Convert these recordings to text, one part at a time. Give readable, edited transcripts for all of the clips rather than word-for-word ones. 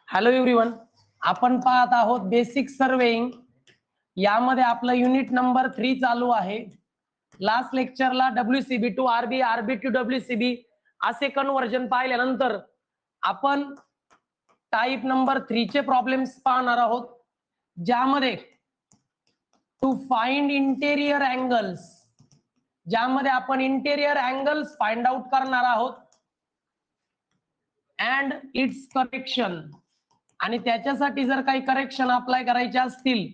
Hello everyone, आपण पाहत आहोत बेसिक सर्वेइंग. यामध्ये आपलं युनिट नंबर 3 चालू आहे. लास्ट लेक्चरला WCB to RB, RB to WCB असे कन्वर्जन पाहिल्यानंतर आपण टाइप नंबर 3 चे प्रॉब्लेम्स पाहणार आहोत, ज्यामध्ये टू फाइंड इंटेरियर अँगल्स, ज्यामध्ये आपण इंटेरियर अँगल्स फाइंड आउट करणार आहोत अँड इट्स करेक्शन. आणि त्याच्यासाठी जर काही करेक्शन अप्लाय करायचे असतील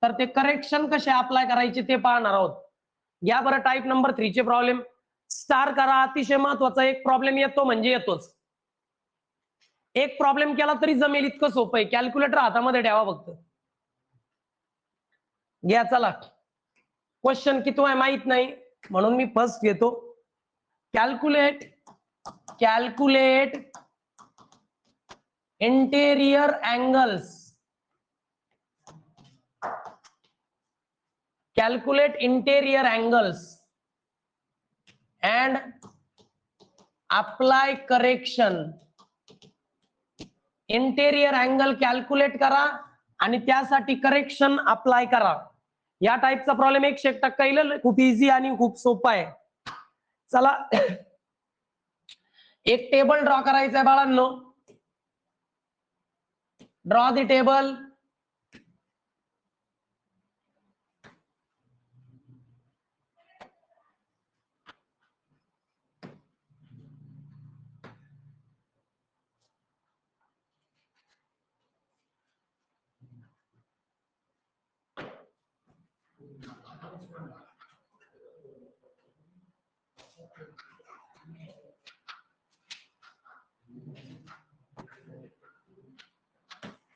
तर ते करेक्शन कसे अप्लाय करायचे ते पाहणार आहोत. या बरं टाइप नंबर 3 चे प्रॉब्लेम स्टार करा. अतिशय महत्वाचा एक प्रॉब्लेम येतो म्हणजे येतोच. एक प्रॉब्लेम केला तरी जमेल इतकं सोपं आहे. कॅल्क्युलेटर हातामध्ये ठेवा फक्त. घ्या चला. क्वेश्चन किती आहे माहित नाही म्हणून मी फर्स्ट घेतो. Calculate interior angles. Calculate interior angles and apply correction. Interior angle calculate करा आणि त्यासाठी करेक्शन अप्लाय करा. या टाइपचा प्रॉब्लेम 100% येईल. खूप इझी आणि खूप सोपा आहे. चला एक टेबल ड्रॉ करायचं आहे बाळांनो. Draw the table.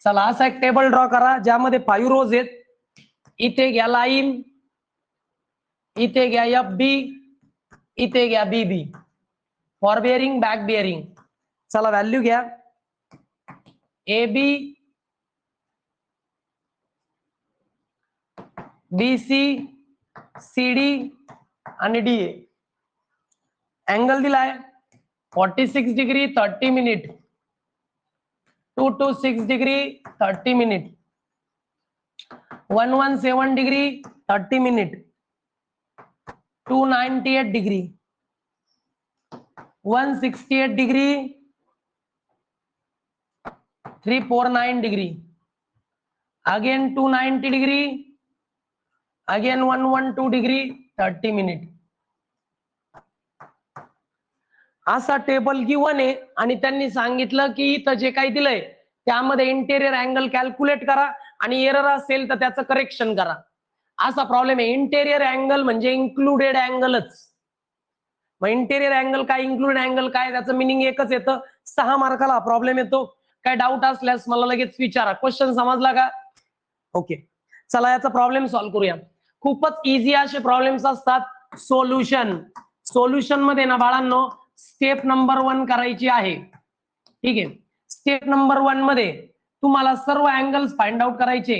चला असा एक टेबल ड्रॉ करा ज्यामध्ये 5 रोज आहेत. इथे घ्या लाईन, इथे घ्या FB, इथे घ्या BB. For bearing, back bearing. चला व्हॅल्यू घ्या. AB, BC, CD आणि DA. अँगल दिलाय 46 degree 30 minute, 226 degree 30 minute, 117 degree 30 minute, 298 degree, 168 degree, 349 degree, again 290 degree, again 112 degree 30 minute. असा टेबल गिवन आहे आणि त्यांनी सांगितलं की इथं जे काही दिलंय त्यामध्ये इंटेरियर अँगल कॅल्क्युलेट करा आणि एरर असेल तर त्याचं करेक्शन करा. असा प्रॉब्लेम आहे. इंटेरियर अँगल म्हणजे इन्क्लुडेड अँगलच. मग इंटेरियर अँगल काय, इन्क्लुडेड अँगल काय, त्याचं मिनिंग एकच येतं. 6 मार्काला हा प्रॉब्लेम येतो. काय डाऊट असल्यास मला लगेच विचारा. क्वेश्चन समजला का? ओके, चला याचा प्रॉब्लेम सॉल्व्ह करूया. खूपच इझी असे प्रॉब्लेम्स असतात. सोल्युशन मध्ये ना बाळांनो स्टेप नंबर 1 करायची आहे. ठीक आहे. स्टेप नंबर 1 मध्ये तुम्हाला सर्व अँगल्स फाइंड आउट करायचे.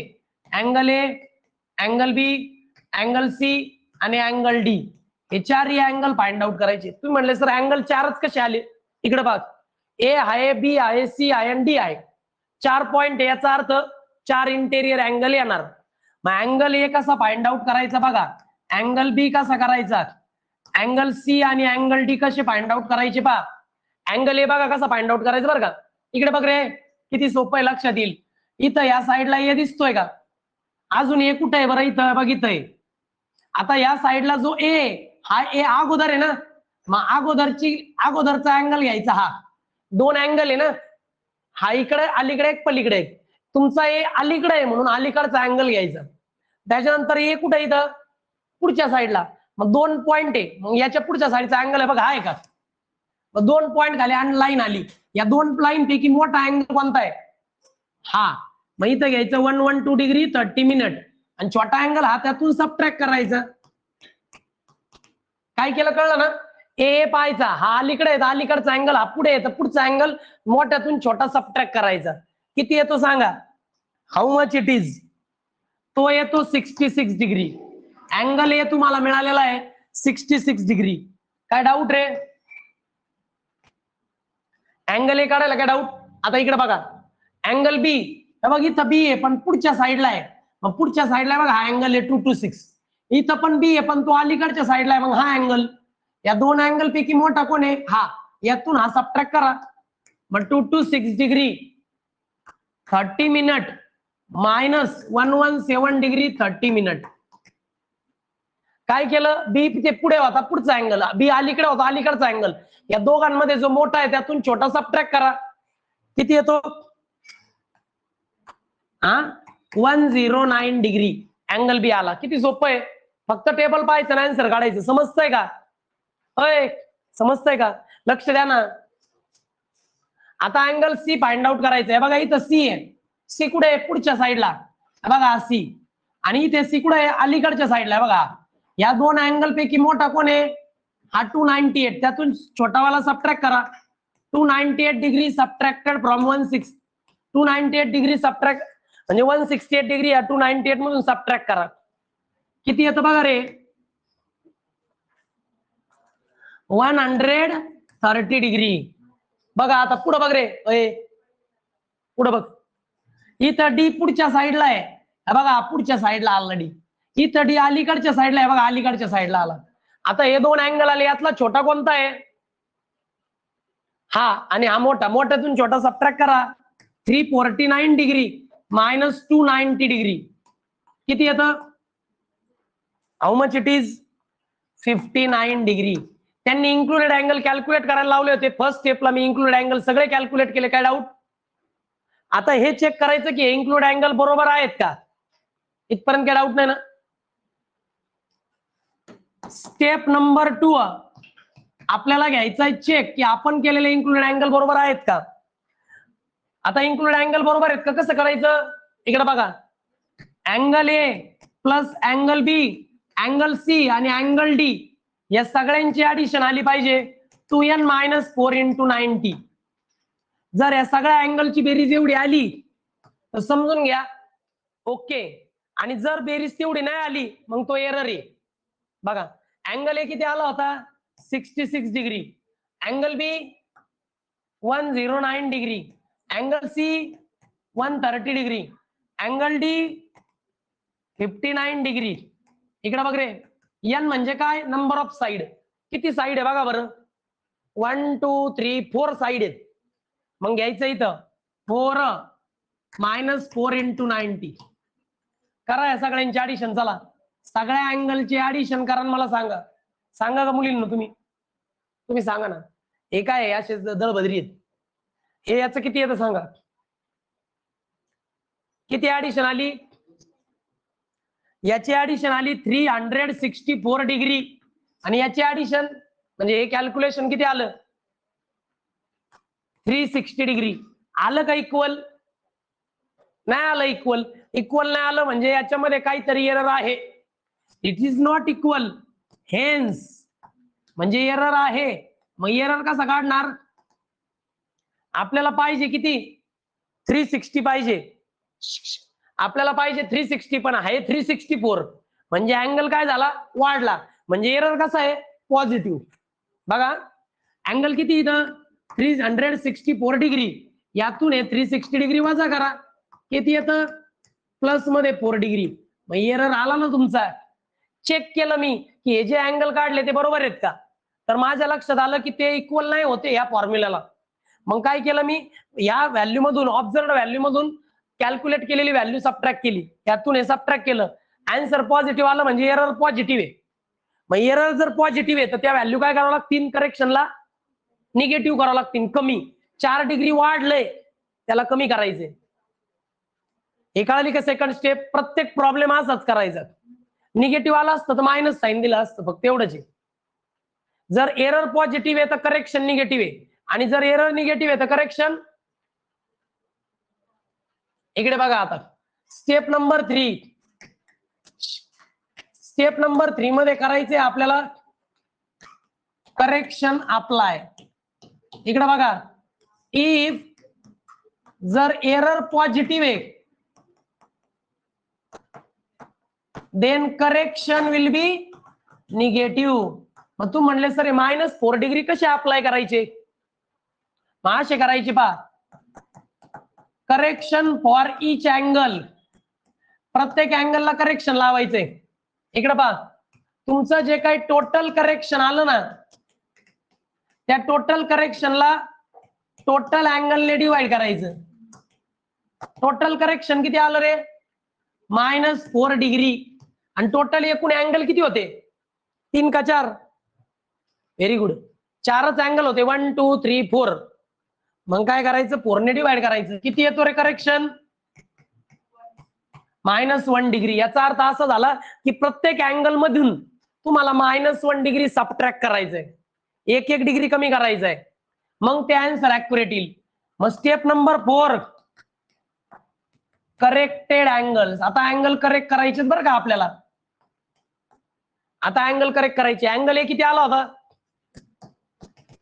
Angle A, angle B, angle C आणि अँगल डी. हे 4 अँगल फाइंड आउट करायचे. तुम्ही म्हणले सर अँगल 4च कसे आले? इकडे बघ, ए आहे, बी आहे, सी आहे आणि डी आहे. 4 पॉइंट. याचा अर्थ 4 इंटेरियर अँगल येणार. मग अँगल ए कसा फाइंड आउट करायचा बघा, अँगल बी कसा करायचा, अँगल सी आणि अँगल डी कसे फाइंड आउट करायचे पहा. अँगल ए बघा कसा फाइंड आउट करायचा बरं का. इकडे बघ रे, किती सोपं आहे, लक्षात येईल. इथं या साईडला ए दिसतोय का? अजून ए कुठे आहे बरं? इथं बघ, इथं आहे. आता या साईडला जो ए, हा ए अगोदर आहे ना, मग अगोदरचा अँगल घ्यायचा. हा 2 अँगल आहे ना, हा इकडे अलीकडे एक पलीकडे एक. तुमचा ए अलीकडे आहे म्हणून अलीकडचा अँगल घ्यायचा. त्याच्यानंतर ए कुठे इथं पुढच्या साईडला, मग 2 पॉइंट आहे. मग याच्या पुढच्या साईडचा अँगल आहे बघा, हा आहे का? मग 2 पॉइंट झाले आणि लाईन आली. या 2 लाईन पैकी मोठा अँगल कोणता आहे? हा. मग इथं घ्यायचं 112 डिग्री 30 मिनिट आणि छोटा अँगल हा त्यातून सबट्रॅक्ट करायचा. काय केलं कळलं ना? ए पाहायचा, हा अलीकडे आहे, अलीकडचा अँगल हा पुढे येतं, पुढचा अँगल मोठ्यातून छोटा सबट्रॅक्ट करायचा. किती येतो सांगा? How much it is? तो येतो 66 डिग्री. अँगल ए तुम्हाला मिळालेला आहे 66 डिग्री. काय डाऊट रे? अँगल ए काढायला काय डाऊट? आता इकडे बघा, अँगल बी, बघ इथं बी आहे पण पुढच्या साईडला आहे, मग पुढच्या साईडला बघा हा अँगल आहे 226. इथं पण बी आहे पण तो अलीकडच्या साईडला आहे, मग हा अँगल. या दोन अँगल पैकी मोठा कोण आहे? हा. यातून हा सबट्रॅक्ट करा. मग 226 degree 30 minute minus 117 degree 30 minute. काय केलं? बी ते पुढे होता पुढचा अँगल, बी अलीकडे होता अलीकडचा अँगल. या दोघांमध्ये जो मोठा आहे त्यातून छोटा सबट्रॅक्ट करा. किती येतो? 109 डिग्री अँगल बी आला. किती सोपं आहे, फक्त टेबल पाहायचं ना आन्सर काढायचं. समजतंय का? होय, समजतंय का? लक्ष द्या ना. आता अँगल सी फाइंड आउट करायचं आहे. बघा इथं सी आहे, सी कुठे आहे? पुढच्या साईडला. बघा सी, आणि इथे सी कुठे आहे? अलीकडच्या साईडला. बघा या दोन अँगल पैकी मोठा कोण आहे? हा 298. त्यातून छोटावाला सबट्रॅक्ट करा. 298 डिग्री सबट्रॅक्टेड फ्रॉम 16. 298 डिग्री सबट्रॅक्ट म्हणजे 168 डिग्री या 298 मधून सबट्रॅक्ट करा. किती येतं बघा रे? 130 डिग्री. बघा आता पुढे बघ रे, पुढे बघ. इथं डी पुढच्या साईडला आहे, बघा पुढच्या साईडला आला डी. इथं डी अलीकडच्या साईडला आहे, बघा अलीकडच्या साईडला आला. आता हे दोन अँगल आले, यातला छोटा कोणता आहे? हा, आणि हा मोठा. मोठ्यातून छोटा सबट्रॅक्ट करा. 349 डिग्री मायनस 290 डिग्री. किती येतं? How much it is? 59 degree. त्यांनी इन्क्लुडेड अँगल कॅल्क्युलेट करायला लावले होते. फर्स्ट स्टेपला मी इन्क्लुडेड अँगल सगळे कॅल्क्युलेट केले. काय डाऊट? आता हे चेक करायचं की इन्क्लूड अँगल बरोबर आहेत का, इथपर्यंत काय डाऊट नाही ना? स्टेप नंबर 2 आपल्याला घ्यायचा आहे चेक की आपण केलेले इन्क्लुडेड अँगल बरोबर आहेत का. आता इन्क्लुडेड अँगल बरोबर आहेत का, कसं करायचं? इकडे बघा, angle A plus angle B, angle C आणि अँगल डी या सगळ्यांची ऍडिशन आली पाहिजे 2n - 4 × 90. जर या सगळ्या अँगलची बेरीज एवढी आली तर समजून घ्या ओके, आणि जर बेरीज तेवढी नाही आली मग तो एरर आहे. बघा अँगल ए किती आला होता? 66 degree, angle B 109 degree, angle C 130 degree, angle D 59 degree. इकडे बघ रे, एन म्हणजे काय? Number of side. किती साइड आहे बघा बरं? 1 2 3 4 साइड आहेत. मग घ्यायचं इथं 4 - 4 × 90. करा या सगळ्यांची ऍडिशन. चला सगळ्या अँगलची ऍडिशन करा आणि मला सांगा. सांगा का मुलींना? तुम्ही सांगा ना. हे काय असे दळबदरी आहेत. हे याचं किती येतं सांगा? किती ऍडिशन आली? याची ऍडिशन आली 364 डिग्री, आणि याची ऍडिशन म्हणजे हे कॅल्क्युलेशन किती आलं? 360 डिग्री. आलं का इक्वल? नाही आलं इक्वल. इक्वल नाही आलं म्हणजे याच्यामध्ये काहीतरी एरर आहे. It is not equal, hence म्हणजे एरर आहे. मग एरर कसा काढणार? आपल्याला पाहिजे किती? 360 पाहिजे. आपल्याला पाहिजे 360, पण आहे 364. म्हणजे अँगल काय झाला? वाढला. म्हणजे एरर कसा आहे? पॉझिटिव्ह. बघा अँगल किती इथं? 364 डिग्री. यातून हे 360 डिग्री वजा करा. किती येतं? प्लस मध्ये 4 डिग्री. मग एरर आला ना तुमचा. चेक केलं मी की हे जे अँगल काढले ते बरोबर आहेत का, तर माझ्या लक्षात आलं की ते इक्वल नाही होते या फॉर्म्युल्याला. मग काय केलं मी? या व्हॅल्यू मधून, ऑब्झर्व्ड व्हॅल्यू मधून कॅल्क्युलेट केलेली व्हॅल्यू सबट्रॅक्ट केली. यातून हे सबट्रॅक्ट केलं, आन्सर पॉझिटिव्ह आलं म्हणजे एरर पॉझिटिव्ह आहे. मग एरर जर पॉझिटिव्ह आहे तर त्या व्हॅल्यू काय करावं लागतील? करेक्शनला निगेटिव्ह करावं लागतील. कमी 4 डिग्री वाढलंय त्याला कमी करायचे. हे कळाली का? Second step. प्रत्येक प्रॉब्लेम असाच करायचा. निगेटिव्ह आला असतं तर मायनस साईन दिलं असतं, फक्त एवढंच आहे. जर एरर पॉझिटिव्ह आहे तर करेक्शन निगेटिव्ह आहे, आणि जर एरर निगेटिव्ह आहे तर करेक्शन. इकडे बघा आता स्टेप नंबर 3. स्टेप नंबर 3 मध्ये करायचे आपल्याला करेक्शन अप्लाय. इकडे बघा, इफ जर एरर पॉझिटिव्ह आहे then correction will be negative. मग तू म्हणले सर -4 डिग्री कसे अप्लाय करायचे? मग असे करायचे पहा. करेक्शन फॉर इच अँगल, प्रत्येक अँगलला करेक्शन लावायचंय. इकडे पहा, तुमचं जे काही टोटल करेक्शन आलं ना, त्या टोटल करेक्शनला टोटल अँगलने डिवाइड करायचं. टोटल करेक्शन किती आलं रे? -4 डिग्री. आणि टोटल एकूण अँगल किती होते? 3 का 4? Very good. 4च अँगल होते, 1 2 3 4. मग काय करायचं? 4 ने डिवाइड करायचं. किती येतो रे करेक्शन? -1 डिग्री. याचा अर्थ असा झाला की प्रत्येक अँगल मधून तुम्हाला -1 डिग्री सबट्रॅक्ट करायचंय, 1 डिग्री कमी करायचंय. मग ते आन्सर ऍक्युरेट येईल. मग स्टेप नंबर 4, करेक्टेड अँगल्स. आता अँगल करेक्ट करायचे बरं का आपल्याला. आता अँगल करेक्ट करायचे. अँगल ए किती आला होता?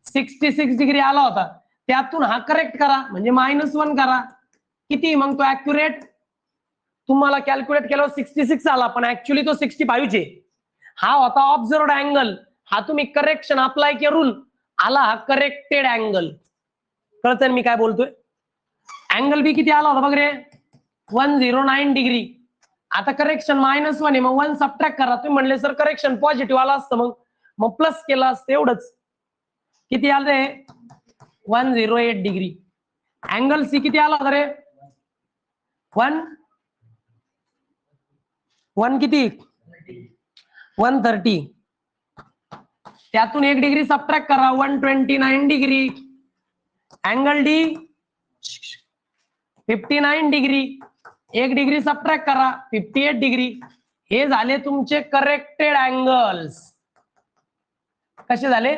66 डिग्री आला होता. त्यातून हा करेक्ट करा, म्हणजे -1 करा. किती? मग तो ऍक्युरेट तुम्हाला कॅल्क्युलेट केल्यावर 66 आला, पण ऍक्च्युअली तो 65 चे. हा होता ऑब्झर्वड अँगल. हा तुम्ही करेक्शन अप्लाय करून आला हा करेक्टेड अँगल. कळतंय मी काय बोलतोय? अँगल बी किती आला होता बघ रे? 109 डिग्री. आता करेक्शन -1 आहे, मग 1 सबट्रॅक्ट करा. तुम्ही म्हणले सर करेक्शन पॉझिटिव्ह आला असतं, मग प्लस केलं असतं. एवढंच. किती आलं रे? 108 डिग्री. अँगल सी किती आला होता रे? 1 किती? 130. त्यातून 1 डिग्री सबट्रॅक्ट करा, 129 degree. Angle D 59 degree. 1 degree subtract करा, 58 डिग्री. हे झाले तुमचे करेक्टेड अँगल्स. कसे झाले?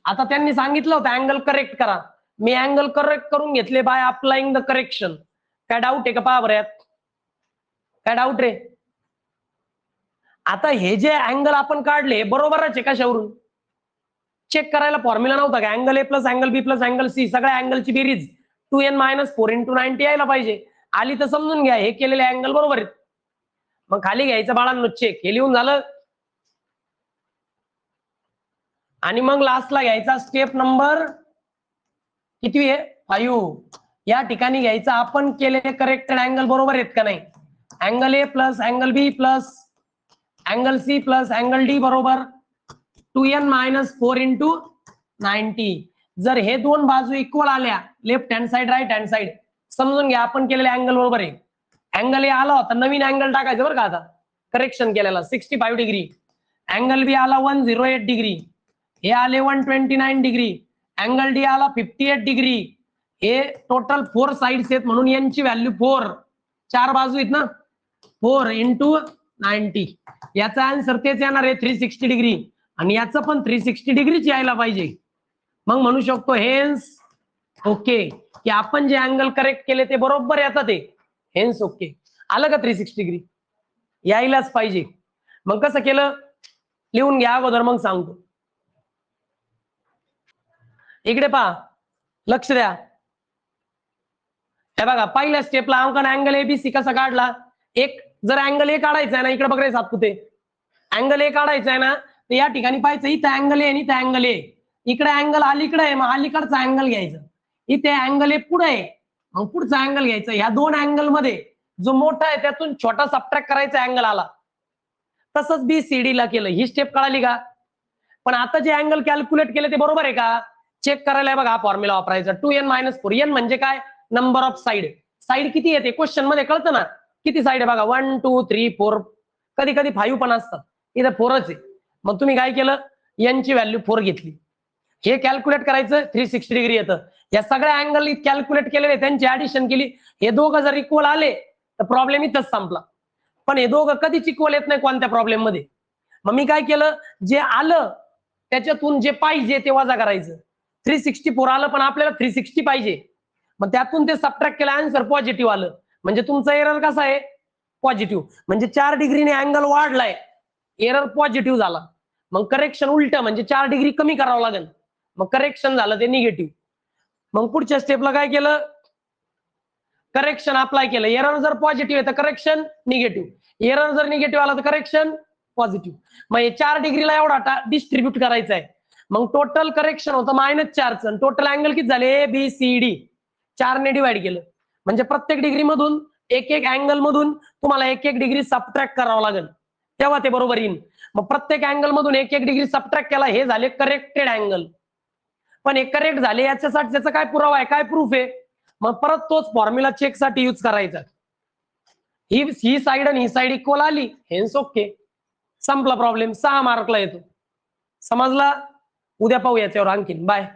आता त्यांनी सांगितलं होतं अँगल करेक्ट करा. मी अँगल करेक्ट करून घेतले बाय अप्लाइंग द करेक्शन. काय डाऊट आहे का? पहा बरं यात. काय डाऊट रे? आता हे जे अँगल आपण काढले बरोबरच आहे कशावरून? चेक करायला फॉर्म्युला नव्हता का? Angle A plus angle B plus angle C, सगळ्या अँगलची बेरीज 2n - 4 × 90 यायला पाहिजे. आली तर समजून घ्या हे केलेले अँगल बरोबर आहेत. मग खाली घ्यायचं बाळांनो चेक. हे लिहून झालं. आणि मग लास्टला घ्यायचा स्टेप नंबर किती आहे? 5. या ठिकाणी घ्यायचा आपण केलेले करेक्टेड अँगल बरोबर आहेत का नाही. Angle A plus angle B plus angle C plus angle D बरोबर 2n - 4 × 90. जर हे दोन बाजू इक्वल आल्या, left hand side right hand side, समजून घ्या आपण केलेले अँगल बरोबर आहे. अँगल ए आला होता, नवीन अँगल टाकायचं बरं का. आता करेक्शन केलेला 65 डिग्री. अँगल बी आला 108 डिग्री. हे आले 129 डिग्री. अँगल डी आला 58 डिग्री. हे टोटल 4 साइड्स आहेत म्हणून यांची व्हॅल्यू 4. 4 बाजू आहेत ना, 4 × 90. याचा आन्सर तेच येणार आहे 360 डिग्री. आणि याचं पण 360 डिग्रीच यायला पाहिजे. मग म्हणू शकतो हेन्स ओके, की आपण जे अँगल करेक्ट केले ते बरोबर येतात. ते हेन्स ओके. आलं का? 360 डिग्री यायलाच पाहिजे. मग कसं केलं लिहून घ्या अगोदर, मग सांगतो. इकडे पहा, लक्ष द्या. हे बघा, पहिल्या स्टेपला अंकन अँगल एबीसी कसा काढला? एक जर अँगल ए काढायचा आहे ना, इकडे बघ रे सातपुते, अँगल ए काढायचा आहे ना, तर या ठिकाणी पाहायचं इथं अँगल ए आणि इथं अँगल ए. इकडे अँगल अलीकडे आहे, मग अलीकडचा अँगल घ्यायचं. इथे अँगल ए पुढे आहे, मग पुढचा अँगल घ्यायचा. ह्या दोन अँगल मध्ये जो मोठा आहे त्यातून छोटा सबट्रॅक्ट करायचा अँगल आला. तसंच बीसीडी ला केलं. ही स्टेप कळाली का? पण आता जे अँगल कॅल्क्युलेट केले ते बरोबर आहे का चेक करायला बघा फॉर्म्युला वापरायचा. 2n - 4. n म्हणजे काय? Number of side. साइड किती येते क्वेश्चन मध्ये कळतं ना, किती साइड आहे बघा, 1 2 3 4, कधी कधी 5 पण असतात. इथं 4च आहे. मग तुम्ही काय केलं, n ची व्हॅल्यू 4 घेतली. हे कॅल्क्युलेट करायचं 360 डिग्री येतं. या सगळ्या अँगल कॅल्क्युलेट केलेले त्यांची ऍडिशन केली. हे दोघं जर इक्वल आले तर प्रॉब्लेम इथंच संपला. पण हे दोघं कधीच इक्वल येत नाही कोणत्या प्रॉब्लेम मध्ये. मग मी काय केलं, जे आलं त्याच्यातून जे पाहिजे ते वजा करायचं. 364 आलं पण आपल्याला 360 पाहिजे, मग त्यातून ते सबट्रॅक्ट केलं, आन्सर पॉझिटिव्ह आलं. म्हणजे तुमचा एरर कसा आहे? पॉझिटिव्ह. म्हणजे 4 डिग्रीने अँगल वाढलाय, एरर पॉझिटिव्ह झाला. मग करेक्शन उलट, म्हणजे 4 डिग्री कमी करावं लागेल. मग करेक्शन झालं ते निगेटिव्ह. मग पुढच्या स्टेपला काय केलं, करेक्शन अप्लाय केलं. एरर जर पॉझिटिव्ह आहे तर करेक्शन निगेटिव्ह, एरर जर निगेटिव्ह आला तर करेक्शन पॉझिटिव्ह. मग हे 4 डिग्रीला एवढा डिस्ट्रीब्यूट करायचा आहे. मग टोटल करेक्शन होतं -4च. टोटल अँगल किती झाले? ए बी सी डी 4 ने डिवाइड केलं. म्हणजे प्रत्येक डिग्री मधून एक एक अँगल मधून तुम्हाला एक एक डिग्री सबट्रॅक्ट करावं लागेल, तेव्हा ते बरोबर येईल. मग प्रत्येक अँगल मधून एक एक डिग्री सबट्रॅक्ट केला, हे झाले करेक्टेड अँगल. पण हे करेक्ट झाले याच्यासाठी त्याचा काय पुरावा आहे, काय प्रूफ आहे? मग परत तोच फॉर्म्युला चेक साठी यूज करायचा. ही साइड आणि ही साइड इक्वल आली, हेन्स ओके, संपला प्रॉब्लेम. 6 मार्कला येतो. समजला? उद्या पाहू याच्यावर आणखीन. बाय.